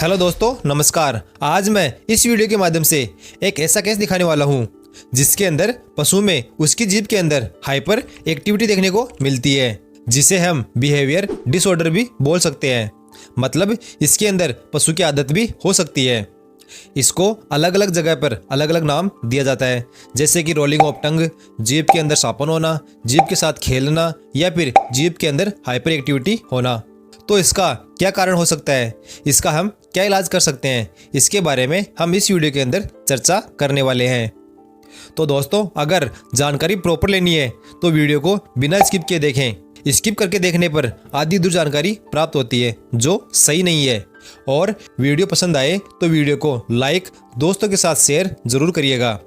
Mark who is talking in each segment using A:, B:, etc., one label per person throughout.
A: Hello दोस्तों, नमस्कार। आज मैं इस वीडियो के माध्यम से एक ऐसा केस दिखाने वाला हूँ जिसके अंदर पशु में उसकी जीभ के अंदर हाइपर एक्टिविटी देखने को मिलती है, जिसे हम बिहेवियर डिसऑर्डर भी बोल सकते हैं। मतलब इसके अंदर पशु की आदत भी हो सकती है। इसको अलग अलग जगह पर अलग अलग नाम दिया जाता है, जैसे कि रोलिंग ऑफ टंग, जीभ के अंदर शापन होना, जीभ के साथ खेलना या फिर जीभ के अंदर हाइपर एक्टिविटी होना। तो इसका क्या कारण हो सकता है, इसका हम क्या इलाज कर सकते हैं, इसके बारे में हम इस वीडियो के अंदर चर्चा करने वाले हैं। तो दोस्तों, अगर जानकारी प्रॉपर लेनी है तो वीडियो को बिना स्किप किए देखें। स्किप करके देखने पर आधी अधूरी जानकारी प्राप्त होती है जो सही नहीं है। और वीडियो पसंद आए तो वीडियो को लाइक, दोस्तों के साथ शेयर जरूर करिएगा।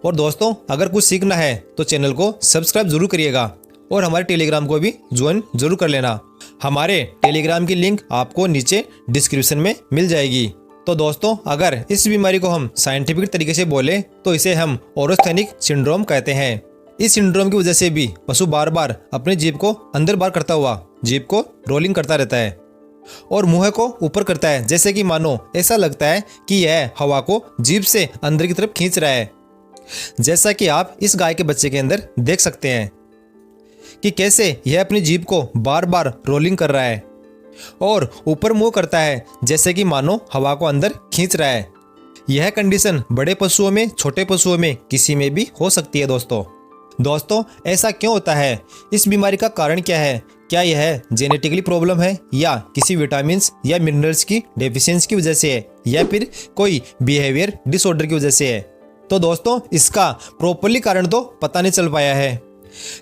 A: और दोस्तों, अगर कुछ सीखना है तो चैनल को सब्सक्राइब जरूर करिएगा और हमारे टेलीग्राम को भी ज्वाइन जरूर कर लेना। हमारे टेलीग्राम की लिंक आपको नीचे डिस्क्रिप्शन में मिल जाएगी। तो दोस्तों, अगर इस बीमारी को हम साइंटिफिक तरीके से बोले तो इसे हम ओरोस्थेनिक सिंड्रोम कहते हैं। इस सिंड्रोम की वजह से भी पशु बार बार अपने जीभ को अंदर बाहर करता हुआ जीभ को रोलिंग करता रहता है और मुंह को ऊपर करता है, जैसे कि मानो ऐसा लगता है कि यह हवा को जीभ से अंदर की तरफ खींच रहा है। जैसा कि आप इस गाय के बच्चे के अंदर देख सकते हैं कि कैसे यह अपनी जीभ को बार बार रोलिंग कर रहा है और ऊपर मुंह करता है, जैसे कि मानो हवा को अंदर खींच रहा है। यह कंडीशन बड़े पशुओं में, छोटे पशुओं में किसी में भी हो सकती है। दोस्तों, ऐसा क्यों होता है? इस बीमारी का कारण क्या है? क्या यह जेनेटिकली प्रॉब्लम है या किसी विटामिन या मिनरल्स की डेफिशिएंसी की वजह से है या फिर कोई बिहेवियर डिसऑर्डर की वजह से है? तो दोस्तों, इसका प्रॉपरली कारण तो पता नहीं चल पाया है।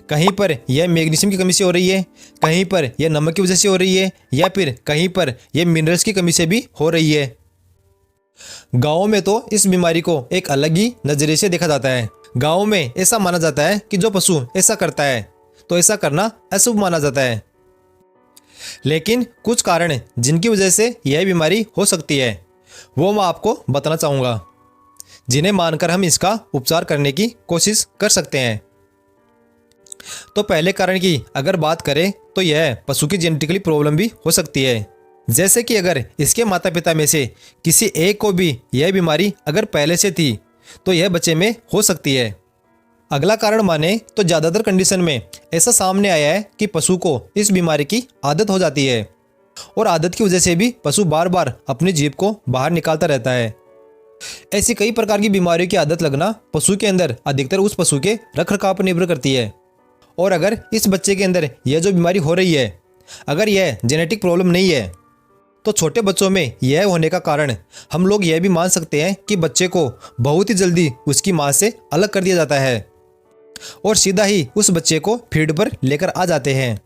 A: कहीं पर यह मैग्नीशियम की कमी से हो रही है, कहीं पर यह नमक की वजह से हो रही है या फिर कहीं पर यह मिनरल्स की कमी से भी हो रही है। गाँव में तो इस बीमारी को एक अलग ही नजरिए से देखा जाता है। गाँव में ऐसा माना जाता है कि जो पशु ऐसा करता है तो ऐसा करना अशुभ माना जाता है। लेकिन कुछ कारण जिनकी वजह से यह बीमारी हो सकती है वो मैं आपको बताना चाहूँगा, जिन्हें मानकर हम इसका उपचार करने की कोशिश कर सकते हैं। तो पहले कारण की अगर बात करें तो यह पशु की जेनेटिकली प्रॉब्लम भी हो सकती है। जैसे कि अगर इसके माता पिता में से किसी एक को भी यह बीमारी अगर पहले से थी तो यह बच्चे में हो सकती है। अगला कारण माने तो ज़्यादातर कंडीशन में ऐसा सामने आया है कि पशु को इस बीमारी की आदत हो जाती है और आदत की वजह से भी पशु बार बार अपनी जीभ को बाहर निकालता रहता है। ऐसी कई प्रकार की बीमारियों की आदत लगना पशु के अंदर अधिकतर उस पशु के रखरखाव पर निर्भर करती है। और अगर इस बच्चे के अंदर यह जो बीमारी हो रही है, अगर यह जेनेटिक प्रॉब्लम नहीं है तो छोटे बच्चों में यह होने का कारण हम लोग यह भी मान सकते हैं कि बच्चे को बहुत ही जल्दी उसकी मां से अलग कर दिया जाता है और सीधा ही उस बच्चे को फीड पर लेकर आ जाते हैं।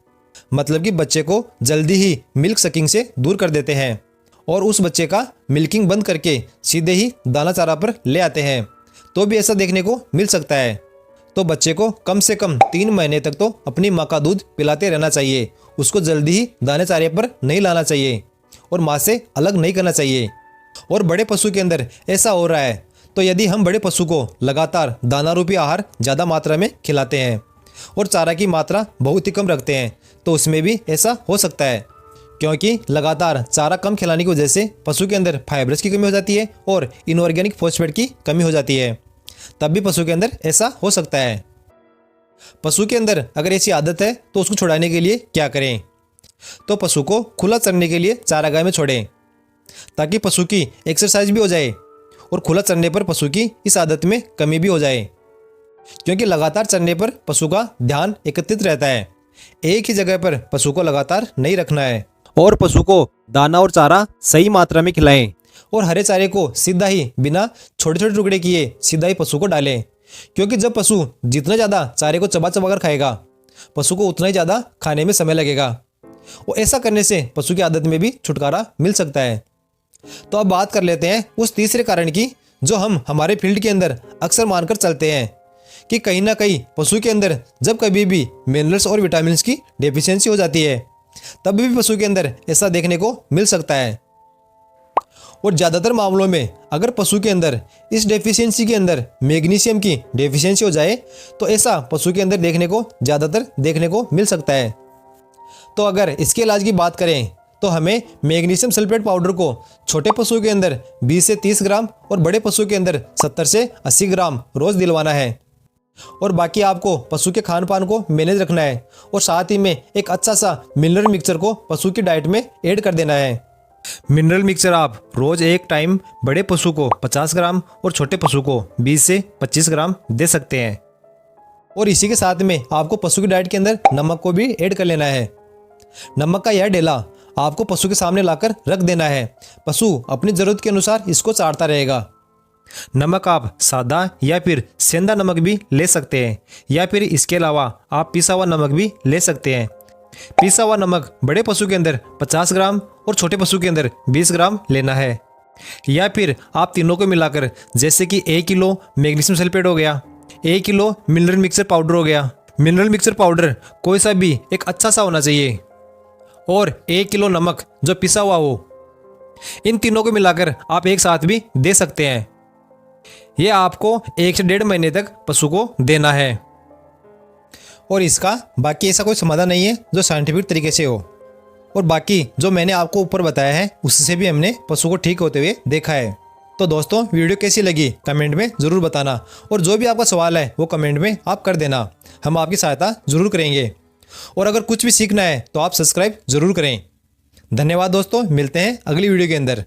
A: मतलब कि बच्चे को जल्दी ही मिल्क सकिंग से दूर कर देते हैं और उस बच्चे का मिल्किंग बंद करके सीधे ही दाना चारा पर ले आते हैं। तो भी ऐसा देखने को मिल सकता है। तो बच्चे को कम से कम 3 महीने तक तो अपनी माँ का दूध पिलाते रहना चाहिए। उसको जल्दी ही दाने चारे पर नहीं लाना चाहिए और माँ से अलग नहीं करना चाहिए। और बड़े पशु के अंदर ऐसा हो रहा है तो यदि हम बड़े पशु को लगातार दाना रूपी आहार ज़्यादा मात्रा में खिलाते हैं और चारा की मात्रा बहुत ही कम रखते हैं तो उसमें भी ऐसा हो सकता है, क्योंकि लगातार चारा कम खिलाने की वजह से पशु के अंदर फाइबर्स की कमी हो जाती है और इनऑर्गेनिक फॉस्फेट की कमी हो जाती है। तब भी पशु के अंदर ऐसा हो सकता है। पशु के अंदर अगर ऐसी आदत है तो उसको छुड़ाने के लिए क्या करें? तो पशु को खुला चरने के लिए चारागाह में छोड़ें ताकि पशु की एक्सरसाइज भी हो जाए और खुला चरने पर पशु की इस आदत में कमी भी हो जाए, क्योंकि लगातार चरने पर पशु का ध्यान एकत्रित रहता है। एक ही जगह पर पशु को लगातार नहीं रखना है और पशु को दाना और चारा सही मात्रा में खिलाएं और हरे चारे को सीधा ही बिना छोटे छोटे टुकड़े किए सीधा ही पशु को डालें, क्योंकि जब पशु जितना ज़्यादा चारे को चबा चबा कर खाएगा पशु को उतना ही ज़्यादा खाने में समय लगेगा और ऐसा करने से पशु की आदत में भी छुटकारा मिल सकता है। तो अब बात कर लेते हैं उस तीसरे कारण की जो हम हमारे फील्ड के अंदर अक्सर मानकर चलते हैं कि कहीं ना कहीं पशु के अंदर जब कभी भी मिनरल्स और विटामिन की डेफिशिएंसी हो जाती है तब भी पशु के अंदर ऐसा देखने को मिल सकता है। और ज़्यादातर मामलों में अगर पशु के अंदर इस डेफिशिएंसी के अंदर मैग्नीशियम की डेफिशिएंसी हो जाए तो ऐसा पशु के अंदर ज़्यादातर देखने को मिल सकता है। तो अगर इसके इलाज की बात करें तो हमें मैग्नीशियम सल्फेट पाउडर को छोटे पशु के अंदर 20 से 30 ग्राम और बड़े पशु के अंदर 70 से 80 ग्राम रोज दिलवाना है। और बाकी आपको पशु के खान पान को मैनेज रखना है और साथ ही में एक अच्छा सा मिनरल मिक्सचर को पशु की डाइट में ऐड कर देना है। मिनरल मिक्सचर आप रोज एक टाइम बड़े पशु को 50 ग्राम और छोटे पशु को 20 से 25 ग्राम दे सकते हैं। और इसी के साथ में आपको पशु की डाइट के अंदर नमक को भी ऐड कर लेना है। नमक का यह डेला आपको पशु के सामने लाकर रख देना है। पशु अपनी ज़रूरत के अनुसार इसको चाटता रहेगा। नमक आप सादा या फिर सेंधा नमक भी ले सकते हैं या फिर इसके अलावा आप पिसा हुआ नमक भी ले सकते हैं। पिसा हुआ नमक बड़े पशु के अंदर 50 ग्राम और छोटे पशु के अंदर 20 ग्राम लेना है। या फिर आप तीनों को मिलाकर जैसे कि 1 किलो मैग्नीशियम सल्फेट हो गया, 1 किलो मिनरल मिक्सचर पाउडर हो गया। मिनरल मिक्सचर पाउडर कोई सा भी एक अच्छा सा होना चाहिए और 1 किलो नमक जो पिसा हुआ हो, इन तीनों को मिलाकर आप एक साथ भी दे सकते हैं। यह आपको 1 से 1.5 महीने तक पशु को देना है। और इसका बाकी ऐसा कोई समाधान नहीं है जो साइंटिफिक तरीके से हो। और बाकी जो मैंने आपको ऊपर बताया है उससे भी हमने पशु को ठीक होते हुए देखा है। तो दोस्तों वीडियो कैसी लगी कमेंट में ज़रूर बताना और जो भी आपका सवाल है वो कमेंट में आप कर देना, हम आपकी सहायता ज़रूर करेंगे। और अगर कुछ भी सीखना है तो आप सब्सक्राइब ज़रूर करें। धन्यवाद दोस्तों, मिलते हैं अगली वीडियो के अंदर।